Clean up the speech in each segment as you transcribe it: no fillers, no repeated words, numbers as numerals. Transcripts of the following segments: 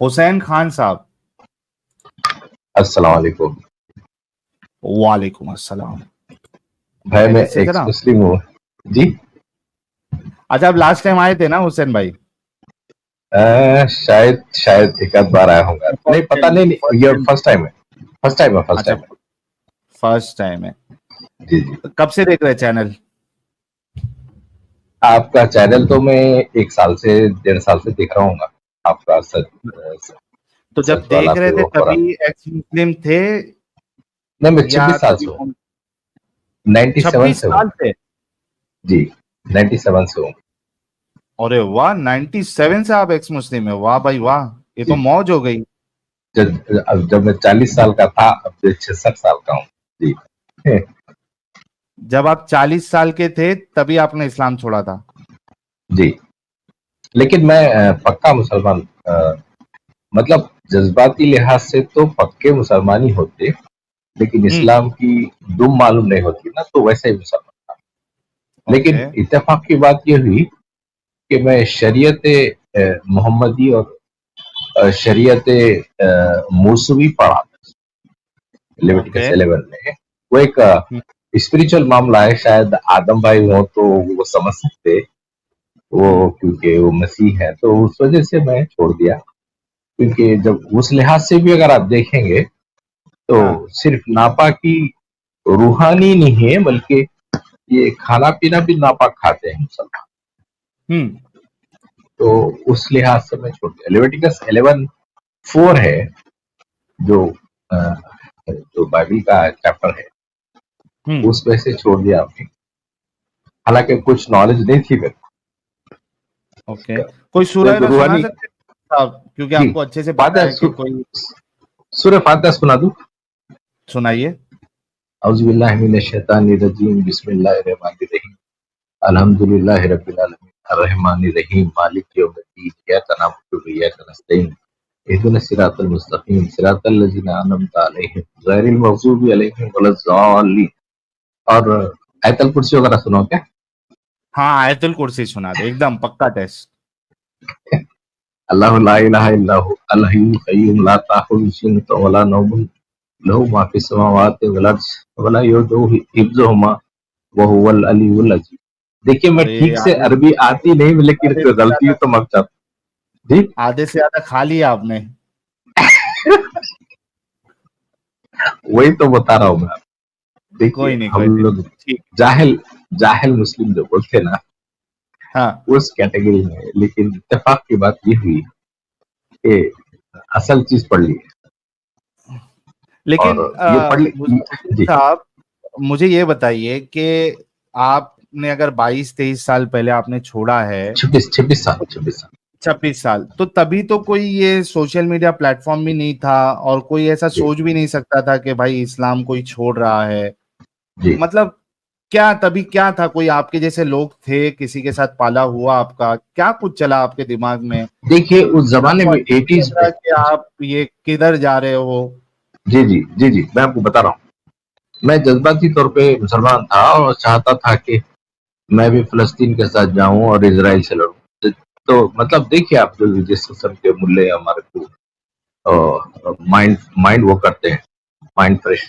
حسین خان صاحب. السلام علیکم. وعلیکم السلام. بھائی میں خیریت سے ایکس ذرا. مسلم ہوں جی. اچھا آپ لاسٹ ٹائم آئے تھے نا حسین بھائی؟ شاید ایک آدھ بار آیا ہوں گا, نہیں پتہ نہیں, یہ فرسٹ ٹائم ہے. اچھا فرسٹ ٹائم ہے. جی جی. کب سے دیکھ رہے چینل؟ آپ کا چینل تو میں 1 سال سے 1.5 سال سے دیکھ رہا ہوں گا. آپ کا تو جب سچ والا دیکھ رہے پھر تھے وہ تبھی ایکس مسلم تھے نہیں, میں یا 26 سال سے ہوں. 97 26 سے ہوں سال سے؟ جی, 97 سے ہوں. ارے واہ, 97 سے آپ ایکس مسلم ہیں. واہ بھائی واہ, یہ تو موج ہو گئی. جب میں 40 سال کا تھا, اب 66 سال کا ہوں جی. جب آپ 40 سال کے تھے تبھی آپ نے اسلام چھوڑا تھا؟ جی, لیکن میں پکا مسلمان, مطلب جذباتی لحاظ سے تو پکے مسلمان ہی ہوتے, لیکن اسلام کی دم معلوم نہیں ہوتی نا, تو ویسے ہی مسلمان تھا. لیکن اتفاق کی بات یہ ہوئی کہ میں شریعت محمدی اور شریعت موسوی پڑھا لیویٹکس 11 میں. وہ ایک اسپریچل معاملہ ہے, شاید آدم بھائی ہوں تو وہ سمجھ سکتے, وہ کیونکہ وہ مسیح ہے, تو اس وجہ سے میں چھوڑ دیا. کیونکہ جب اس لحاظ سے بھی اگر آپ دیکھیں گے تو صرف ناپاکی روحانی نہیں ہے, بلکہ یہ کھانا پینا بھی ناپاک کھاتے ہیں مسلمان. تو اس لحاظ سے میں چھوڑ دیا. لیویٹکس 11:4 ہے جو بائبل کا چیپٹر ہے, اس میں سے چھوڑ دیا آپ نے. حالانکہ کچھ نالج نہیں تھی میرے کو. اوکے, کوئی سورہ نا سنا سکتے ہیں کیونکہ آپ کو اچھے سے پتا ہے کہ کوئی سورہ فاتحہ سنا دوں؟ سنائیے. اعوذ باللہ من الشیطان الرجیم, بسم اللہ الرحمن الرحیم, الحمدللہ رب العالمین الرحمن الرحیم مالک یوم الدین ایاک نعبد و ایاک نستعین اهدنا الصراط المستقیم صراط الذین انعمت علیہم غیر المغضوب علیہم ولا الضالین. اور آیت الکرسی وغیرہ سنو کیا؟ ہاں آیت الکرسی سنا دے, ایک دم پکا ٹیسٹ. اللہ لا الہ الا هو الحی القیوم لا تأخذہ سنۃ ولا نوم لہ ما فی السماوات والارض ولا یؤودہ حفظہما وہو العلی العظیم. دیکھیے میں ٹھیک سے عربی آتی نہیں, لیکن کوئی غلطی تو مت چاہتا جی. آدھے سے زیادہ کھا لیا آپ نے. وہی تو بتا رہا ہوں میں. دیکھیے ہم لوگ جاہل مسلم جو بولتے نا, اس کیٹیگری میں. لیکن اتفاق کی بات یہ ہوئی کہ اصل چیز پڑھ لی. لیکن جی صاحب مجھے یہ بتائیے کہ آپ نے اگر 22-23 سال پہلے آپ نے چھوڑا ہے, 26 سال, تو تبھی تو کوئی یہ سوشل میڈیا پلیٹ فارم بھی نہیں تھا, اور کوئی ایسا سوچ بھی نہیں سکتا تھا کہ بھائی اسلام کوئی چھوڑ رہا ہے. مطلب کیا تبھی کیا تھا, کوئی آپ کے جیسے لوگ تھے, کسی کے ساتھ پالا ہوا آپ کا, کیا کچھ چلا آپ کے دماغ میں؟ دیکھیے اس زمانے میں 80s میں کہ آپ یہ کدھر جا رہے ہو. جی میں آپ کو بتا رہا ہوں. میں جذباتی طور پہ مسلمان تھا اور چاہتا تھا کہ میں بھی فلسطین کے ساتھ جاؤں اور اسرائیل سے لڑوں. تو مطلب دیکھیے آپ جس قسم کے ملے ہمارے کو مائنڈ وہ کرتے ہیں, مائنڈ فریش.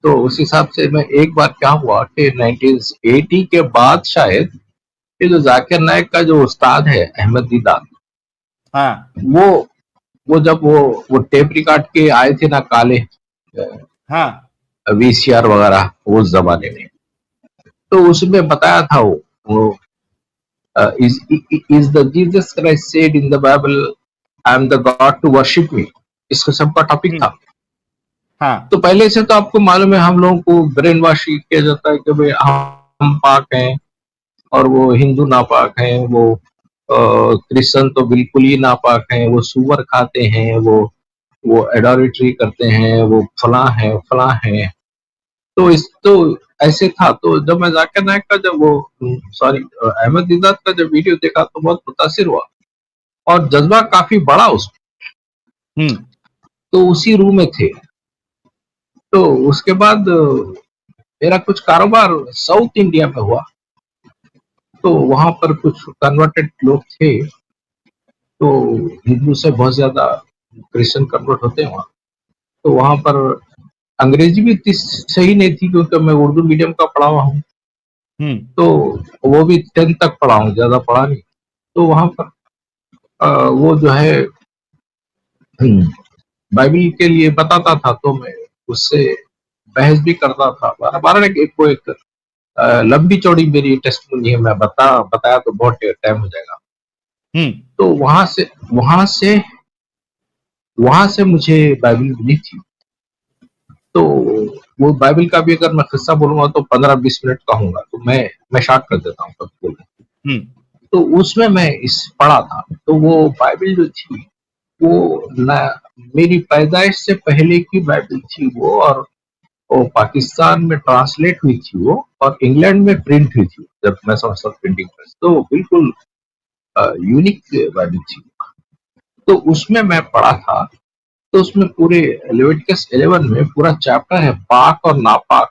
تو اس حساب سے میں ایک بار کیا ہوا کہ 1980 کے بعد شاید یہ جو ذاکر نائک کا جو استاد ہے احمد دیدار, وہ جب وہ ٹیپ ریکارڈ کے آئے تھے نا کالے وی سی آر وغیرہ اس زمانے میں, تو اس میں بتایا تھا وہ is the Jesus Christ said in the Bible I am the God to worship me, اس قسم کا ٹاپک تھا. تو پہلے سے تو آپ کو معلوم ہے ہم لوگوں کو برین واش کیا جاتا ہے کہ ہم پاک ہیں اور وہ ہندو ناپاک ہیں, وہ کرسچن تو بالکل ہی ناپاک ہیں, وہ سور کھاتے ہیں, وہ ایڈالٹری کرتے ہیں, وہ فلاں ہیں. تو ایسے تھا. تو جب میں ذاکر نائک کا احمد دیدات کا جب ویڈیو دیکھا تو بہت متاثر ہوا, اور جذبہ کافی بڑا اس میں. تو اسی روم میں تھے. تو اس کے بعد میرا کچھ کاروبار ساؤتھ انڈیا میں ہوا, تو وہاں پر کچھ کنورٹڈ لوگ تھے, تو ہندو سے بہت زیادہ کرسچن کنورٹ ہوتے ہیں وہاں. تو وہاں پر انگریزی بھی اتنی صحیح نہیں تھی کیونکہ میں اردو میڈیم کا پڑھا ہوا ہوں. تو وہ بھی 10 تک پڑھا ہوں, زیادہ پڑھا نہیں. تو وہاں پر وہ جو ہے بائبل کے لیے بتاتا تھا, تو میں اس سے بحث بھی کرتا تھا. ایک لمبی چوڑی میری ٹیسٹمنی ہے, میں بتایا تو بہت ٹائم ہو جائے گا. تو وہاں سے مجھے بائبل ملی تھی. تو وہ بائبل کا بھی اگر میں قصہ بولوں گا تو 15-20 منٹ کا ہوں گا, تو میں شارٹ کر دیتا ہوں سب کو. تو اس میں پڑھا تھا. تو وہ بائبل جو تھی وہ میری پیدائش سے پہلے کی بائبل تھی وہ, اور پاکستان میں ٹرانسلیٹ ہوئی تھی وہ, اور انگلینڈ میں پرنٹ ہوئی تھی جب میں سمجھتا پرنٹنگ پریس. تو بالکل یونیک بائبل تھی. تو اس میں پڑھا تھا. تو اس میں پورے لیویٹکس 11 میں پورا چیپٹر ہے پاک اور ناپاک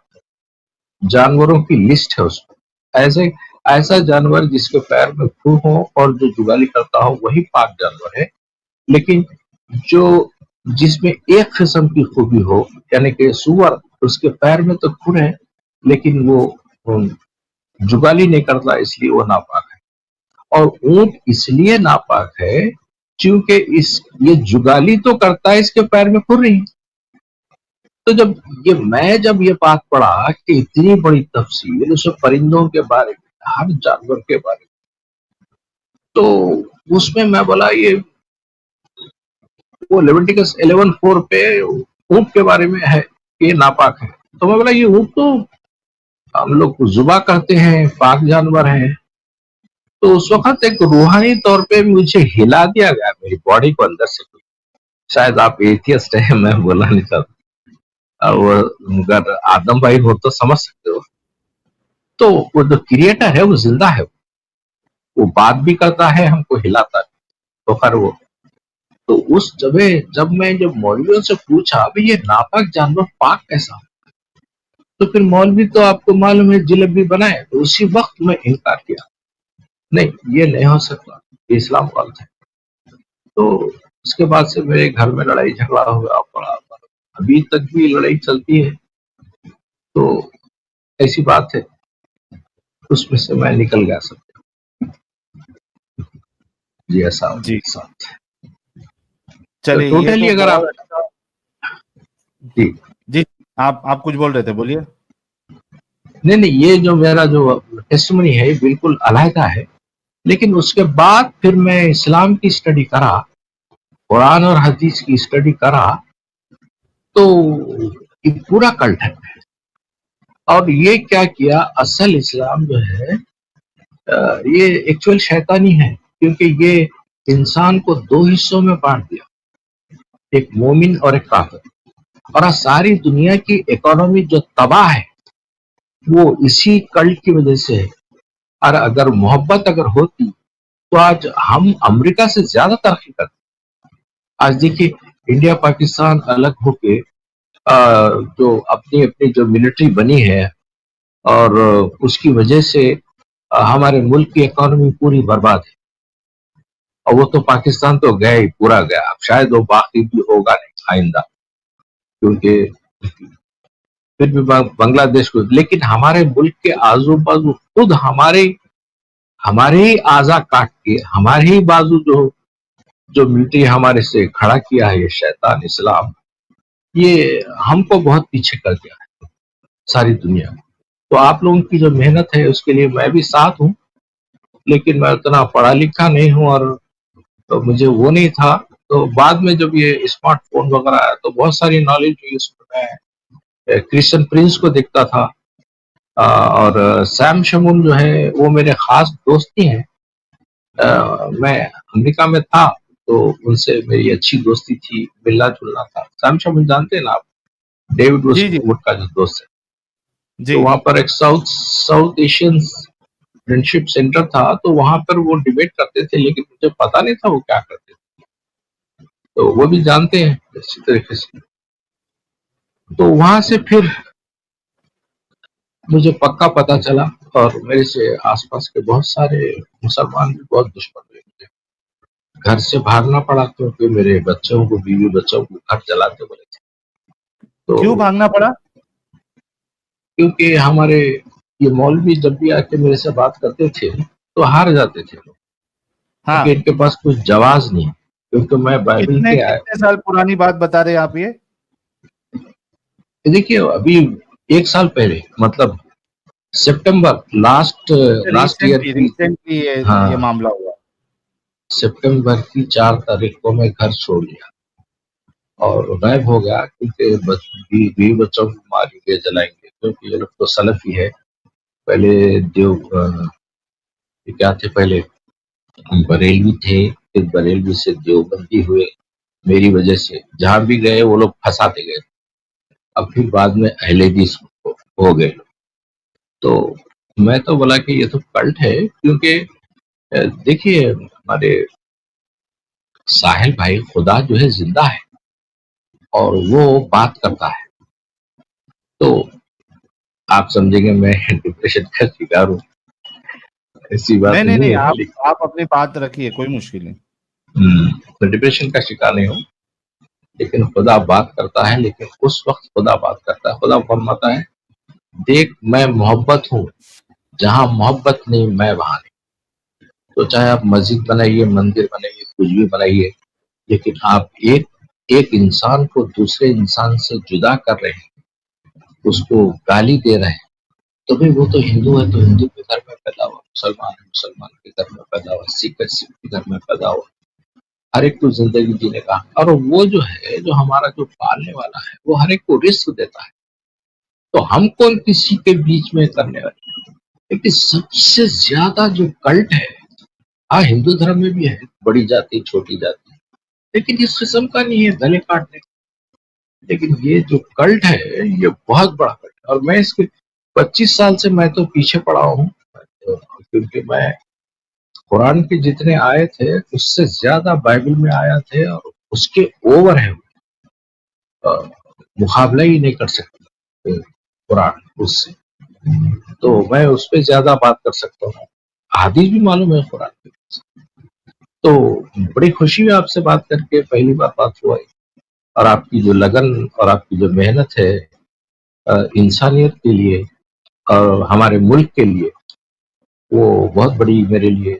جانوروں کی لسٹ ہے. اس میں ایسا جانور جس کے پیر میں پھو ہو اور جو جگالی کرتا ہو وہی پاک جانور ہے. لیکن جس میں ایک قسم کی خوبی ہو, یعنی کہ سور, اس کے پیر میں تو کھر ہے لیکن وہ جگالی نہیں کرتا, اس لیے وہ ناپاک ہے. اور اونٹ اس لیے ناپاک ہے کیونکہ یہ جگالی تو کرتا ہے, اس کے پیر میں کھر نہیں. تو جب یہ بات پڑھا کہ اتنی بڑی تفصیل اس پرندوں کے بارے میں, ہر جانور کے بارے میں, تو اس میں بولا یہ وہ لیویٹکس 11:4 پہ اونٹ کے بارے میں ہے کہ یہ ناپاک ہے. تو میں بولا یہ اونٹ تو ہم لوگ ذبح کرتے ہیں, پاک جانور ہیں. تو اس وقت ایک روحانی طور پہ مجھے ہلا دیا گیا میری باڈی کو اندر سے. شاید آپ ایتھیسٹ ہیں, میں بولا نہیں چاہتا, اگر آدم بھائی ہو تو سمجھ سکتے ہو. تو وہ جو کریٹر ہے وہ زندہ ہے, وہ بات بھی کرتا ہے, ہم کو ہلاتا ہے. تو خیر وہ تو اس جب میں مولویوں سے پوچھا بھئی یہ ناپاک جانور پاک کیسا, تو پھر مولوی تو آپ کو معلوم ہے جلیبی بنائے. تو اسی وقت میں انکار کیا, نہیں یہ نہیں ہو سکتا, یہ اسلام غلط ہے. تو اس کے بعد سے میرے گھر میں لڑائی جھگڑا ہوا پڑا, ابھی تک بھی لڑائی چلتی ہے. تو ایسی بات ہے, اس میں سے میں نکل گیا سب. جی ایسا ساتھ چلیے, ٹوٹلی اگر آپ جی آپ کچھ بول رہے تھے, بولیے. نہیں, یہ جو میرا جو ٹیسٹمنی ہے بالکل علیحدہ ہے. لیکن اس کے بعد پھر میں اسلام کی اسٹڈی کرا, قرآن اور حدیث کی اسٹڈی کرا, تو یہ پورا کلٹ ہے. اور یہ کیا اصل اسلام جو ہے یہ ایکچوئل شیطانی ہے, کیونکہ یہ انسان کو 2 حصوں میں بانٹ دیا, ایک مومن اور ایک کافر. اور ساری دنیا کی اکانومی جو تباہ ہے وہ اسی کلٹ کی وجہ سے ہے. اور اگر محبت اگر ہوتی تو آج ہم امریکہ سے زیادہ ترقی کرتے. آج دیکھیے انڈیا پاکستان الگ ہو کے جو اپنی جو ملٹری بنی ہے, اور اس کی وجہ سے ہمارے ملک کی اکانومی پوری برباد ہے. اور وہ تو پاکستان تو گیا ہی, پورا گیا. اب شاید وہ باقی بھی ہوگا نہیں آئندہ, کیونکہ پھر بھی بنگلہ دیش کو. لیکن ہمارے ملک کے آزو بازو خود ہمارے ہی اعضا کاٹ کے, ہمارے ہی بازو جو ملٹری ہمارے سے کھڑا کیا ہے, یہ شیطان اسلام, یہ ہم کو بہت پیچھے کر دیا ہے ساری دنیا میں. تو آپ لوگوں کی جو محنت ہے اس کے لیے میں بھی ساتھ ہوں, لیکن میں اتنا پڑھا لکھا نہیں ہوں, اور تو مجھے وہ نہیں تھا. تو بعد میں جب یہ اسمارٹ فون وغیرہ آیا تو بہت ساری نالج ہوئی. اس میں کرسچن پرنس کو دیکھتا تھا, اور سیم شمون جو ہے وہ میرے خاص دوستی ہیں. میں امریکہ میں تھا تو ان سے میری اچھی دوستی تھی, ملنا جلنا تھا. سیم شمون جانتے ہیں نا آپ, ڈیوڈ وڈ کا جو دوست ہے. تو وہاں پر ایک ساؤتھ ایشین فرینڈشپ سینٹر تھا, تو وہاں پر وہ ڈیبیٹ کرتے تھے, لیکن مجھے پتا نہیں تھا وہ کیا کرتے تھے. تو وہ بھی جانتے ہیں اسی طریقے سے. تو وہاں سے پھر مجھے پکا پتا چلا, اور میرے سے آس پاس کے بہت سارے مسلمان بھی بہت دشمن ہوئے. گھر سے بھاگنا پڑا کیونکہ میرے بچوں کو، بیوی بچوں کو گھر جلاتے بولے تھے. تو کیوں بھاگنا پڑا؟ کیونکہ ہمارے یہ مولوی جب بھی آ کے میرے سے بات کرتے تھے تو ہار جاتے تھے لوگ، ہاں. کیونکہ ان کے پاس کچھ جواز نہیں. کیونکہ میں بائبل کے کتنے سال پرانی بات بتا رہے آپ یہ؟ دیکھیے ابھی 1 سال پہلے، مطلب سپٹمبر لاسٹ ایئر کی، ریسنٹلی ہاں، یہ معاملہ ہوا. سپٹمبر کی 4 تاریخ کو میں گھر چھوڑ لیا اور غائب ہو گیا، کیونکہ بیوی بچوں کو ماریں گے، جلائیں گے، کیونکہ یہ لوگ تو سلفی ہے. پہلے کیا تھے، پہلے بریلوی تھے، پھر بریلوی سے دیوبندی ہوئے. میری وجہ سے جہاں بھی گئے وہ لوگ پھنساتے گئے. اب پھر بعد میں اہل حدیث ہو گئے. تو میں تو بولا کہ یہ تو کلٹ ہے، کیونکہ دیکھیے ہمارے ساحل بھائی، خدا جو ہے زندہ ہے اور وہ بات کرتا ہے. تو آپ سمجھیں گے میں ڈپریشن کا شکار ہوں، ایسی بات نہیں ہے. آپ اپنی بات رکھیے، کوئی مشکل نہیں. میں ڈپریشن کا شکار نہیں ہوں، لیکن خدا بات کرتا ہے. لیکن اس وقت خدا بات کرتا ہے، خدا فرماتا ہے دیکھ میں محبت ہوں، جہاں محبت نہیں میں وہاں نہیں. تو چاہے آپ مسجد بنائیے، مندر بنائیے، کچھ بھی بنائیے، لیکن آپ ایک انسان کو دوسرے انسان سے جدا کر رہے ہیں، اس کو گالی دے رہے ہیں، تو بھی وہ تو ہندو ہے تو ہندو کے گھر میں پیدا ہوا، مسلمان ہے مسلمان کے گھر میں پیدا ہوا، سکھ ہے سکھ کے گھر میں پیدا ہوا. ہر ایک کو زندگی جینے کا. اور وہ جو ہے، جو ہمارا جو پالنے والا ہے، وہ ہر ایک کو رزق دیتا ہے. تو ہم کون کسی کے بیچ میں کرنے والے. لیکن سب سے زیادہ جو کلٹ ہے، ہاں ہندو دھرم میں بھی ہے بڑی جاتی چھوٹی جاتی، لیکن اس قسم کا نہیں ہے گلے کاٹنے. لیکن یہ جو کلٹ ہے یہ بہت بڑا کلٹ ہے. اور میں اس کے 25 سال سے میں تو پیچھے پڑا ہوں، کیونکہ میں قرآن کے جتنے آئے تھے اس سے زیادہ بائبل میں آیا تھے، اور اس کے اوور ہے، مقابلہ ہی نہیں کر سکتے قرآن اس سے. تو میں اس پہ زیادہ بات کر سکتا ہوں، حدیث بھی معلوم ہے قرآن کے. تو بڑی خوشی ہے آپ سے بات کر کے، پہلی بار بات ہوا ہے. اور آپ کی جو لگن اور آپ کی جو محنت ہے انسانیت کے لیے اور ہمارے ملک کے لیے، وہ بہت بڑی میرے لیے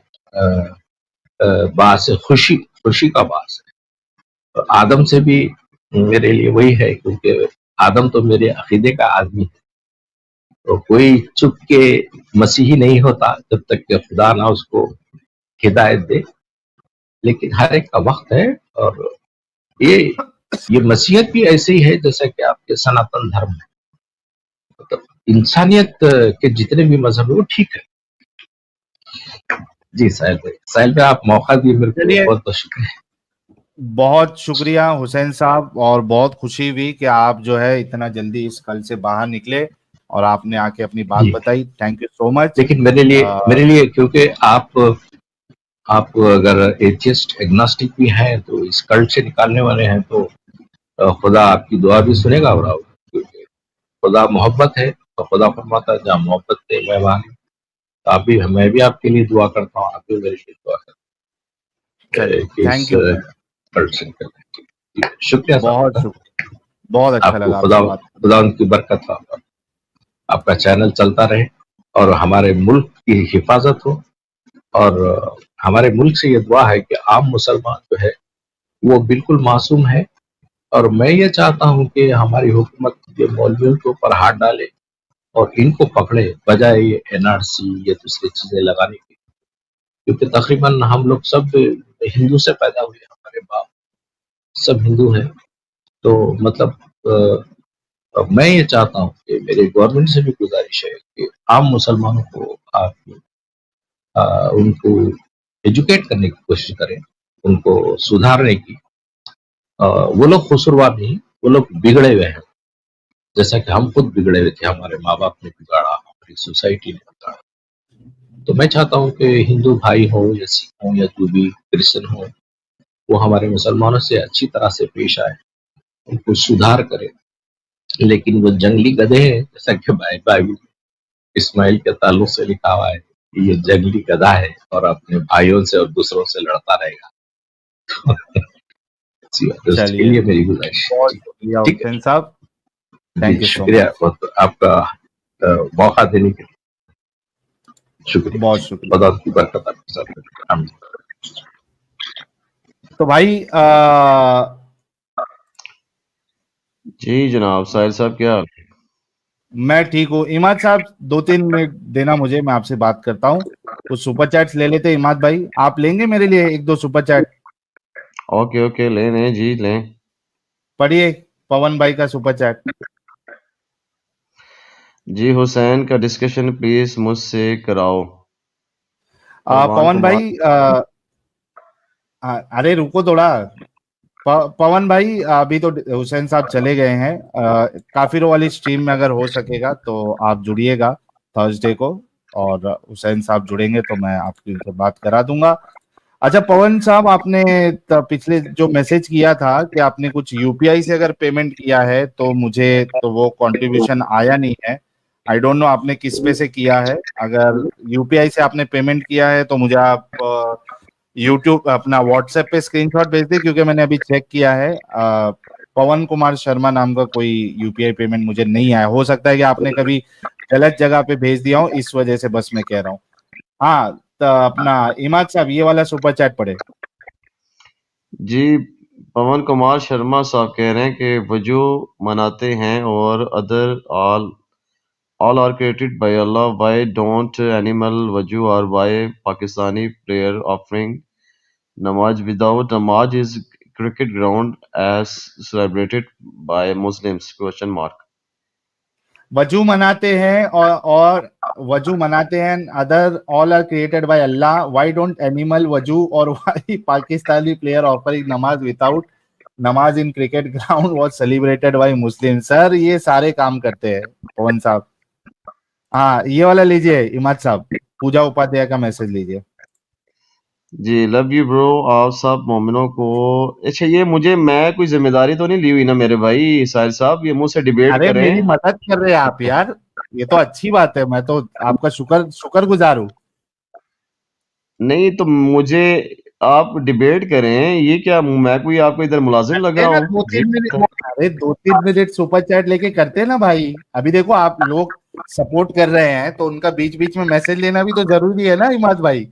باعث خوشی کا باعث ہے. آدم سے بھی میرے لیے وہی ہے، کیونکہ آدم تو میرے عقیدے کا آدمی ہے. تو کوئی چپ کے مسیحی نہیں ہوتا جب تک کہ خدا نہ اس کو ہدایت دے. لیکن ہر ایک کا وقت ہے، اور یہ مسیحیت بھی ایسے ہی ہے جیسا کہ آپ کے سناتن دھرم ہے. مطلب انسانیت کے جتنے بھی مذہب ہیں وہ ٹھیک ہے. جی ساحل بھائی آپ موقع دیے میرے کو، بہت بہت شکریہ. بہت شکریہ حسین صاحب، اور بہت خوشی ہوئی کہ آپ جو ہے اتنا جلدی اس کل سے باہر نکلے اور آپ نے آ کے اپنی بات بتائی. تھینک یو سو مچ. لیکن میرے لیے کیونکہ آپ اگر ایتھیسٹ ایگناسٹک بھی ہیں تو اس کلٹ سے نکالنے والے ہیں، تو خدا آپ کی دعا بھی سنے گا. اور کیونکہ خدا محبت ہے، تو خدا فرماتا ہے جہاں محبت ہے میں وہاں نہیں. آپ بھی، میں بھی آپ کے لیے دعا کرتا ہوں، آپ بھی میرے لیے دعا کرتا ہوں کہ اس تھینک یو. کلٹ سے نکلنے. شکریہ بہت صاحب، شکریہ، بہت اچھا آپ کو لگا آپ سے بات کریں. خدا ان کی برکت ہو، آپ کا چینل چلتا رہے اور ہمارے ملک کی حفاظت ہو. اور ہمارے ملک سے یہ دعا ہے کہ عام مسلمان جو ہے وہ بالکل معصوم ہے. اور میں یہ چاہتا ہوں کہ ہماری حکومت یہ مولویوں کے اوپر ہاتھ ڈالے اور ان کو پکڑے، بجائے یہ NRC یا دوسری چیزیں لگانے کی. کیونکہ تقریباً ہم لوگ سب ہندو سے پیدا ہوئے، ہمارے باپ سب ہندو ہیں. تو مطلب میں یہ چاہتا ہوں کہ میرے گورنمنٹ سے بھی گزارش ہے کہ عام مسلمانوں کو آپ ان کو ایجوکیٹ کرنے کی کوشش کریں، ان کو سدھارنے کی. وہ لوگ قصوروار نہیں، وہ لوگ بگڑے ہوئے ہیں، جیسا کہ ہم خود بگڑے ہوئے تھے. ہمارے ماں باپ نے بگاڑا، ہماری سوسائٹی نے بگاڑا. تو میں چاہتا ہوں کہ ہندو بھائی ہوں یا سکھ ہوں یا جو بھی کرسچن ہوں، وہ ہمارے مسلمانوں سے اچھی طرح سے پیش آئے، ان کو سدھار کرے. لیکن وہ جنگلی گدھے ہیں، جیسا کہ بائبل اسماعیل کے تعلق سے لکھا ہوا ہے، یہ جنگلی گدھا ہے اور اپنے بھائیوں سے اور دوسروں سے لڑتا رہے گا. اس کے لیے میری گزارش. بہت شکریہ حسین صاحب, تھینک یو سو شکریہ مچ, آپ کا موقع دینے کے لیے. شکریہ, بہت شکریہ. خدا کی برکت آپ کے ساتھ. تو بھائی جی جناب ساحل صاحب کیا حال؟ میں ٹھیک ہوں. اماد صاحب 2-3 منٹ دینا مجھے, میں آپ سے بات کرتا ہوں. کچھ سپر چیٹس لے لیتے. اماد بھائی آپ لیں گے میرے لیے 1-2 سپر چیٹ؟ اوکے لیں لیں جی لیں. پڑھیے پون بھائی کا سپر چیٹ. جی حسین کا ڈسکشن پلیز مجھ سے کراؤ. پون بھائی ارے رکو تھوڑا. پون بھائی ابھی تو حسین صاحب چلے گئے ہیں. کافروں والی سٹریم میں اگر ہو سکے گا تو آپ جڑیے گا تھرسڈے کو, اور حسین صاحب جڑیں گے تو میں آپ کی ان سے بات کرا دوں گا. اچھا پون صاحب, آپ نے پچھلے جو میسج کیا تھا کہ آپ نے کچھ یو پی آئی سے اگر پیمنٹ کیا ہے تو مجھے تو وہ کنٹریبیوشن آیا نہیں ہے. آئی ڈونٹ نو آپ نے کس پہ سے کیا ہے. اگر یو پی آئی سے آپ نے پیمنٹ کیا ہے تو مجھے آپ یوٹیوب اپنا واٹس ایپ پہ اسکرین شاٹ بھیج دیں, کیونکہ میں نے ابھی چیک کیا ہے پون کمار شرما نام کا کوئی یو پی آئی پیمنٹ مجھے نہیں آیا. ہو سکتا ہے کہ آپ نے کبھی غلط جگہ پہ بھیج دیا ہوں, اس وجہ سے بس میں کہہ رہا ہوں. ہاں تو اپنا اماد صاحب یہ والا سپر چیٹ پڑھے. جی پون کمار شرما صاحب کہہ رہے ہیں کہ وجو مناتے ہیں اور other all are created by Allah. Why don't animal waju or why Pakistani player offering namaz without namaz is cricket ground as celebrated by Muslims? Question mark. وجو مناتے ہیں اور وجو مناتے ہیں other all are created by Allah. Why don't animal وجو اور why Pakistani player offering namaz without namaz in cricket ground was celebrated by Muslims? سر یہ سارے کام کرتے ہیں پون صاحب. ہاں یہ والا لیجئے اماد صاحب, پوجا اپادھیائے کا میسج لیجئے. جی لو یو برو. آپ سب مومنوں کو اچھا یہ میں کوئی ذمہ داری تو نہیں لی ہوئی نا میرے بھائی ساحل صاحب, یہ مجھ سے ڈیبیٹ ارے کریں. میری مدد کر رہے آپ یار, یہ تو اچھی بات ہے, میں تو آپ کا شکر گزار ہوں. نہیں تو مجھے آپ ڈیبیٹ کریں, یہ کیا میں کوئی آپ کو ادھر ملازم لگ رہا ہوں؟ 2-3 منٹ سپر چیٹ لے کے کرتے نا بھائی. ابھی دیکھو آپ لوگ سپورٹ کر رہے ہیں تو ان کا بیچ بیچ میں میسج لینا بھی تو ضروری ہے نا اماد بھائی.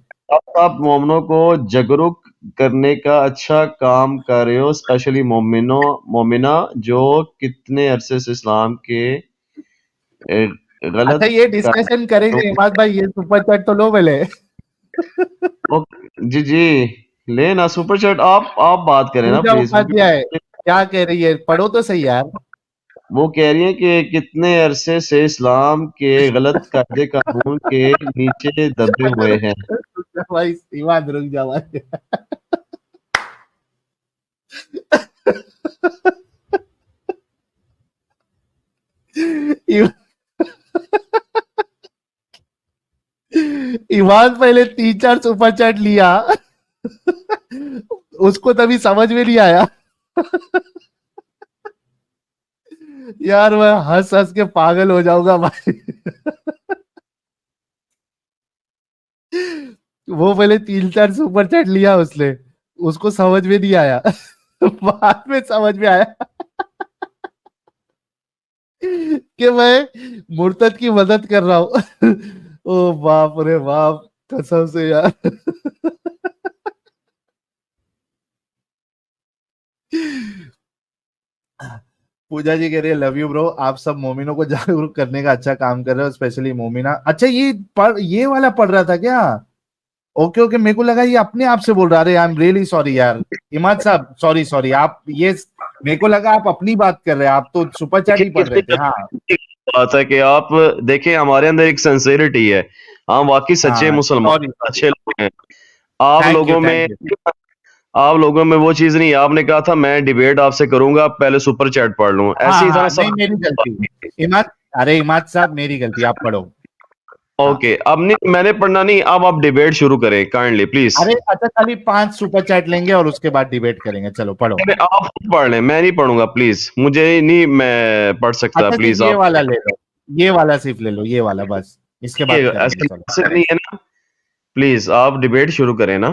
آپ مومنوں کو جگرک کرنے کا اچھا کام کر رہے ہو, اسپیشلی مومنہ جو کتنے عرصے سے اسلام کے غلط. اچھا یہ ڈسکشن کریں گے اماد بھائی, یہ سپر چیٹ تو لو پہلے. جی لینا سپر چیٹ. آپ بات کریں نا پلیز. کیا کہہ رہی ہے, پڑھو تو صحیح یار. وہ کہہ رہی ہیں کہ کتنے عرصے سے اسلام کے غلط قاعدے قانون کے نیچے دبے ہوئے ہیں. ایمان رک جا بھائی. ایمان پہلے 3-4 سپر چیٹ لیا, اس کو تبھی سمجھ میں نہیں آیا یار. میں ہنس کے پاگل ہو جاؤں گا بھائی. وہ پہلے 3-4 سپر چیٹ لیا اس نے, اس کو سمجھ میں نہیں آیا, بعد میں سمجھ میں آیا کہ میں مرتد کی مدد کر رہا ہوں. او باپ رے باپ, قسم سے یار. پوجا جی کہہ رہے ہیں لو یو برو. آپ سب مومنوں کو جاگرک کرنے کا اچھا کام کر رہے ہو, اسپیشلی مومنہ. اچھا یہ والا پڑھ رہا تھا کیا؟ اوکے میرے کو لگا یہ اپنے آپ سے بول رہا. آئی ایم ریئلی سوری یار اماد صاحب, سوری. آپ یہ میرے کو لگا آپ اپنی بات کر رہے ہیں, آپ تو سپر چیٹ ہی پڑھ رہے تھے. ہاں بات ہے کہ آپ دیکھیں ہمارے اندر ایک سنسیریٹی ہے, ہم واقعی سچے مسلمان اچھے لوگ ہیں. آپ لوگوں میں وہ چیز نہیں. آپ نے کہا تھا میں ڈیبیٹ آپ سے کروں گا, پہلے سپر چیٹ پڑھ لوں. ایسی طرح سب میری غلطی اماد صاحب, میری غلطی. آپ پڑھو. اوکے اب نہیں, میں نے پڑھنا نہیں. اب آپ ڈیبیٹ شروع کریں کائنڈلی پلیز. ارے اچھا خالی 5 سپر چیٹ لیں گے اور اس کے بعد ڈیبیٹ کریں گے. چلو پڑھو. آپ پڑھ لیں, میں نہیں پڑھوں گا پلیز. مجھے نہیں, میں پڑھ سکتا پلیز. یہ والا لے لو, یہ والا صرف لے لو, یہ والا بس. اس کے بعد ایسا نہیں ہے نا, پلیز آپ ڈیبیٹ شروع کریں نا.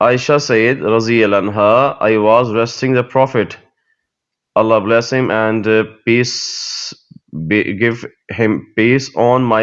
Aisha said, Razi anha, I was resting the Prophet, Allah bless him, and peace give him peace on my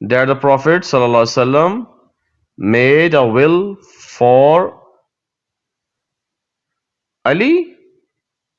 that the Prophet sallallahu alaihi wasallam made a will for Ali.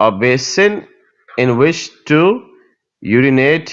a basin in which to urinate.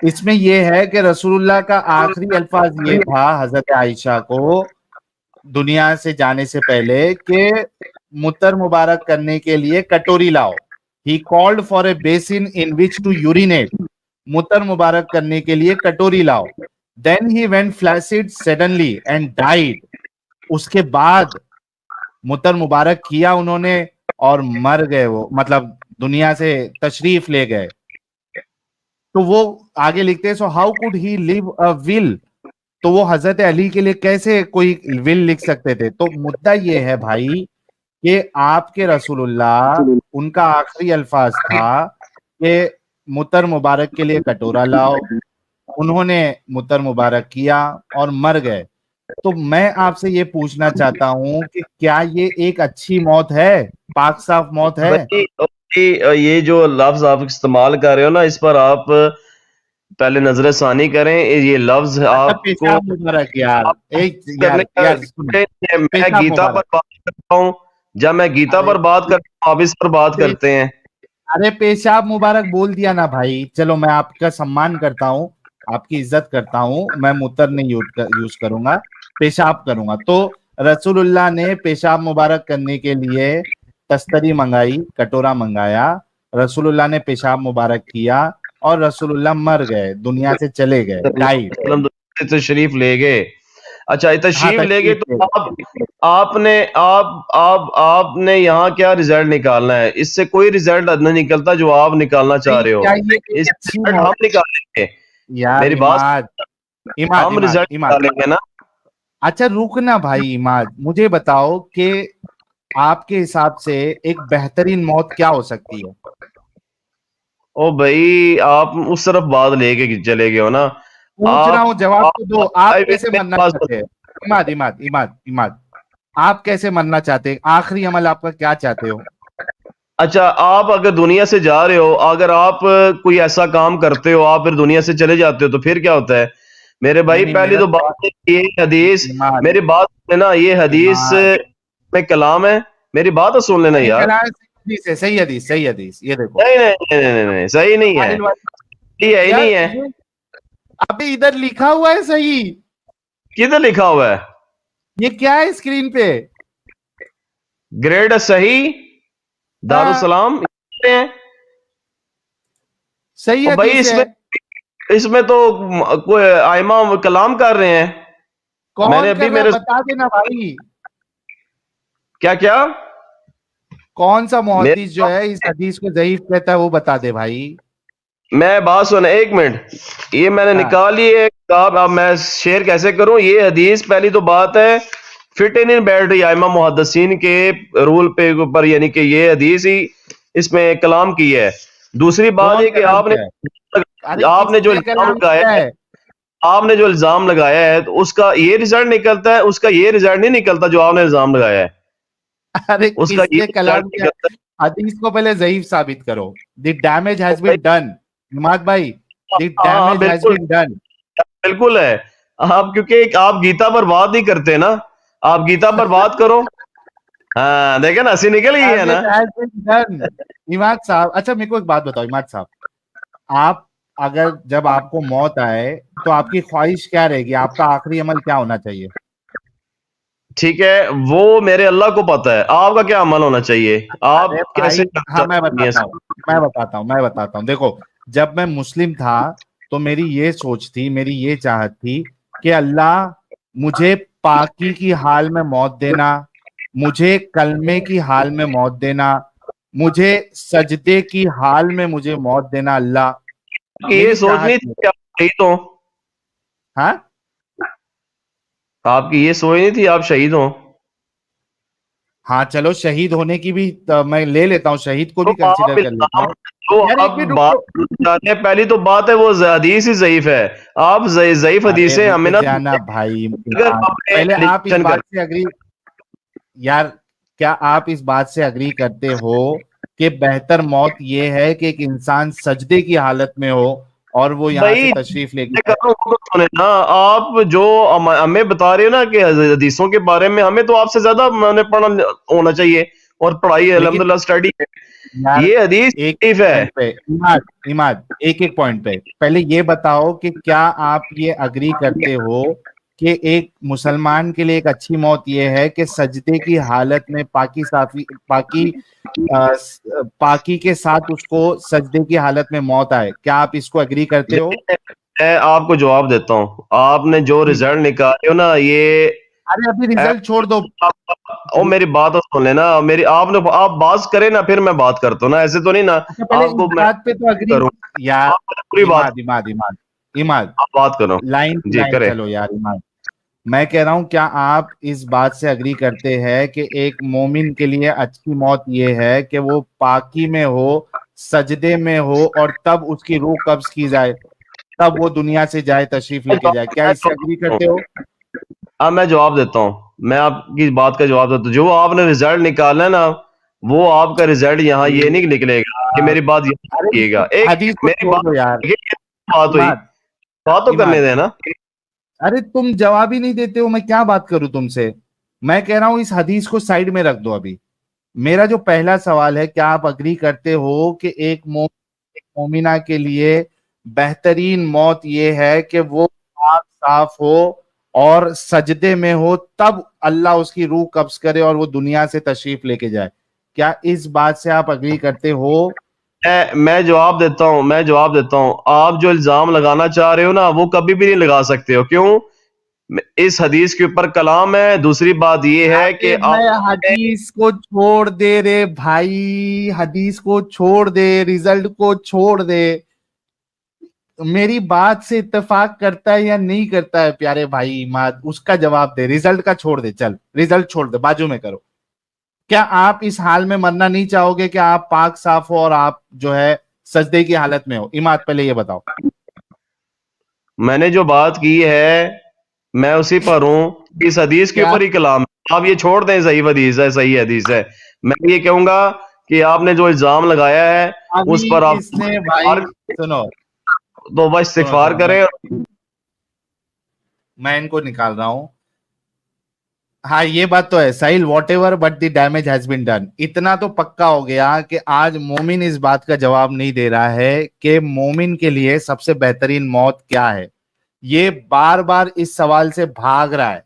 اس میں یہ ہے کہ رسول اللہ کا آخری الفاظ یہ تھا حضرت عائشہ کو دنیا سے جانے سے پہلے کہ متر مبارک کرنے کے لیے کٹوری لاؤ. He called for a basin in which to urinate. متر مبارک کرنے کے لیے کٹوری لاؤ. Then he went flaccid suddenly and died. اس کے بعد متر مبارک کیا انہوں نے اور مر گئے وہ, مطلب دنیا سے تشریف لے گئے. تو وہ آگے لکھتے ہیں so how could he live a will, تو وہ حضرت علی کے لیے کیسے کوئی ول لکھ سکتے تھے. تو مدعا یہ ہے بھائی کہ آپ کے رسول اللہ ان کا آخری الفاظ تھا کہ متر مبارک کے لیے کٹورا لاؤ, انہوں نے متر مبارک کیا اور مر گئے. تو میں آپ سے یہ پوچھنا چاہتا ہوں کہ کیا یہ ایک اچھی موت ہے, پاک صاف موت ہے؟ یہ جو لفظ آپ استعمال کر رہے ہو نا, اس پر آپ پہلے نظر ثانی کریں. یہ لفظ آپ کو مبارک یار, میں گیتا پر بات کرتا ہوں, جب میں گیتا پر بات کرتا ہوں آپ اس پر بات کرتے ہیں. ارے پیشاب مبارک بول دیا نا بھائی, چلو میں آپ کا سمان کرتا ہوں, آپ کی عزت کرتا ہوں, میں متر نہیں یوز کروں گا, پیشاب کروں گا. تو رسول اللہ نے پیشاب مبارک کرنے کے لیے تستری منگائی, کٹورا منگایا, رسول اللہ نے پیشاب مبارک کیا اور رسول اللہ مر گئے, دنیا سے چلے گئے, ڈائیڈ, تشریف لے گئے. اچھا تشریف لے گئے, تو آپ نے یہاں کیا رزلٹ نکالنا ہے؟ اس سے کوئی رزلٹ نہیں نکلتا جو آپ نکالنا چاہ رہے ہو. اس ہم نکالیں گے, میری بات, ہم رزلٹ نکالیں گے نا. اچھا رکنا بھائی عماد, مجھے بتاؤ کہ آپ کے حساب سے ایک بہترین موت کیا ہو سکتی ہے؟ او بھائی آپ اس طرف بات لے کے چلے گئے ہو نا. پوچھ رہا ہوں, جواب تو دو. آپ کیسے مرنا چاہتے ہیں عماد, آپ کیسے مرنا چاہتے ہیں؟ آخری عمل آپ کا کیا چاہتے ہو؟ اچھا آپ اگر دنیا سے جا رہے ہو, اگر آپ کوئی ایسا کام کرتے ہو, آپ پھر دنیا سے چلے جاتے ہو, تو پھر کیا ہوتا ہے میرے بھائی؟ پہلی تو بات یہ حدیث, میری بات لینا, یہ حدیث میں کلام ہے, میری بات تو سن لینا یار. صحیح حدیث, یہ دیکھو. نہیں صحیح نہیں ہے, یہ نہیں ہے. ابھی ادھر لکھا ہوا ہے صحیح. کدھر لکھا ہوا ہے؟ یہ کیا ہے اسکرین پہ؟ گریڈ صحیح دارالسلام صحیح بھائی. اس میں تو کوئی ائمہ کلام کر رہے ہیں. میں نے ابھی میرے بتا دینا بھائی, کیا کون سا محدث جو ہے اس حدیث کو ضعیف کہتا ہے وہ بتا دے بھائی. میں بات سنا, ایک منٹ, یہ میں نے نکالی ہے کتاب, اب میں شیئر کیسے کروں یہ حدیث؟ پہلی تو بات ہے فٹ نہیں بیٹھ رہی ائمہ محدثین کے رول پہ اوپر, یعنی کہ یہ حدیث ہی اس میں کلام کی ہے. دوسری بات یہ کہ آپ نے جو الزام لگایا ہے تو اس کا یہ رزلٹ نکلتا ہے, اس کا یہ رزلٹ نہیں نکلتا جو آپ نے الزام لگایا ہے. ارے اس کا یہ کلام کیا؟ حدیث کو پہلے ضعیف ثابت کرو. دی ڈیمیج ہیز بین ڈن. عماد بھائی, دی ڈیمیج ہیز بین ڈن. بالکل ہے. آپ کیونکہ آپ گیتا پر بات نہیں کرتے نا, آپ گیتا پر بات کرو. ہاں دیکھیں نا, ہنسی نکل گئی ہے نا. عماد صاحب, اچھا میرے کو ایک بات بتاؤ عماد صاحب, آپ اگر جب آپ کو موت آئے تو آپ کی خواہش کیا رہے گی؟ آپ کا آخری عمل کیا ہونا چاہیے؟ ٹھیک ہے, وہ میرے اللہ کو پتا ہے, آپ کا کیا عمل ہونا چاہیے, آپ کیسے؟ میں بتاتا ہوں. دیکھو, جب میں مسلم تھا تو میری یہ سوچ تھی, میری یہ چاہت تھی کہ اللہ مجھے پاکی کی حال میں موت دینا, مجھے کلمے کی حال میں موت دینا, مجھے سجدے کی حال میں مجھے موت دینا. اللہ یہ سوچ نہیں تھی کہ آپ شہید ہوں؟ ہاں, آپ کی یہ سوچ نہیں تھی آپ شہید ہوں؟ ہاں چلو شہید ہونے کی بھی میں لے لیتا ہوں, شہید کو بھی کنسیڈر کر لیتا ہوں. پہلی تو بات ہے وہ حدیث ہی ضعیف ہے. آپ ضعیف حدیثیں ہمیں نہ بھائی, پہلے آپ اس بات سے اگری یار, کیا آپ اس بات سے اگری کرتے ہو کہ بہتر موت یہ ہے کہ ایک انسان سجدے کی حالت میں ہو اور وہ یہاں سے تشریف لے کے؟ آپ جو ہمیں بتا رہے ہو نا کہ حدیثوں کے بارے میں, ہمیں تو آپ سے زیادہ پڑھنا ہونا چاہیے. اور پڑھائی الحمدللہ اسٹڈی ہے. یہ حدیث ضعیف ہے. اماد ایک پوائنٹ پہ پہلے یہ بتاؤ کہ کیا آپ یہ اگری کرتے ہو کہ ایک مسلمان کے لیے ایک اچھی موت یہ ہے کہ سجدے کی حالت میں پاکی کے ساتھ اس کو سجدے کی حالت میں موت آئے؟ کیا آپ اس کو اگری کرتے ہو؟ میں آپ کو جواب دیتا ہوں. آپ نے جو رزلٹ نکالے ہو نا, یہ ارے ابھی رزلٹ چھوڑ دو, میری بات سن لینا. آپ بات کریں نا, پھر میں بات کرتا ہوں نا, ایسے تو نہیں نا. آپ کو بات پہ تو اگری یار. اماد بات کرو لائن چلو یار. اماد میں کہہ رہا ہوں کیا آپ اس بات سے اگری کرتے ہیں کہ ایک مومن کے لیے اچھی موت یہ ہے کہ وہ پاکی میں ہو, سجدے میں ہو, اور تب اس کی روح قبض کی جائے, تب وہ دنیا سے جائے, تشریف لے کے جائے؟ کیا اس سے اگری کرتے ہو؟ اب میں جواب دیتا ہوں, میں آپ کی بات کا جواب دیتا ہوں. جو آپ نے رزلٹ نکالا ہے نا, وہ آپ کا رزلٹ یہاں یہ نہیں نکلے گا کہ میری بات یہ کیے گا. میری بات ہوئی, بات تو کرنے دیں نا. ارے تم جواب ہی نہیں دیتے ہو, میں کیا بات کروں تم سے؟ میں کہہ رہا ہوں اس حدیث کو سائیڈ میں رکھ دو. ابھی میرا جو پہلا سوال ہے, کیا آپ اگری کرتے ہو کہ ایک مومنہ کے لیے بہترین موت یہ ہے کہ وہ پاک صاف ہو اور سجدے میں ہو, تب اللہ اس کی روح قبض کرے اور وہ دنیا سے تشریف لے کے جائے؟ کیا اس بات سے آپ اگری کرتے ہو؟ میں جواب دیتا ہوں. آپ جو الزام لگانا چاہ رہے ہو نا, وہ کبھی بھی نہیں لگا سکتے ہو. کیوں؟ اس حدیث کے اوپر کلام ہے. دوسری بات یہ ہے کہ حدیث کو چھوڑ دے رے بھائی, حدیث کو چھوڑ دے, رزلٹ کو چھوڑ دے. میری بات سے اتفاق کرتا ہے یا نہیں کرتا ہے پیارے بھائی اماد, اس کا جواب دے. رزلٹ کا چھوڑ دے, چل رزلٹ چھوڑ دے, بازو میں کرو. کیا آپ اس حال میں مرنا نہیں چاہو گے کہ آپ پاک صاف ہو اور آپ جو ہے سجدے کی حالت میں ہو؟ اماد پہلے یہ بتاؤ. میں نے جو بات کی ہے میں اسی پر ہوں. اس حدیث کے اوپر ہی کلام ہے. آپ یہ چھوڑ دیں, صحیح حدیث ہے, صحیح حدیث ہے. میں یہ کہوں گا کہ آپ نے جو الزام لگایا ہے اس پر آپ سنو تو بس استغفار کریں. میں ان کو نکال رہا ہوں. ہاں یہ بات تو ہے Sahil, whatever but the damage has been done. اتنا تو پکا ہو گیا کہ آج مومن اس بات کا جواب نہیں دے رہا ہے کہ مومن کے لیے سب سے بہترین موت کیا ہے. یہ بار بار اس سوال سے بھاگ رہا ہے.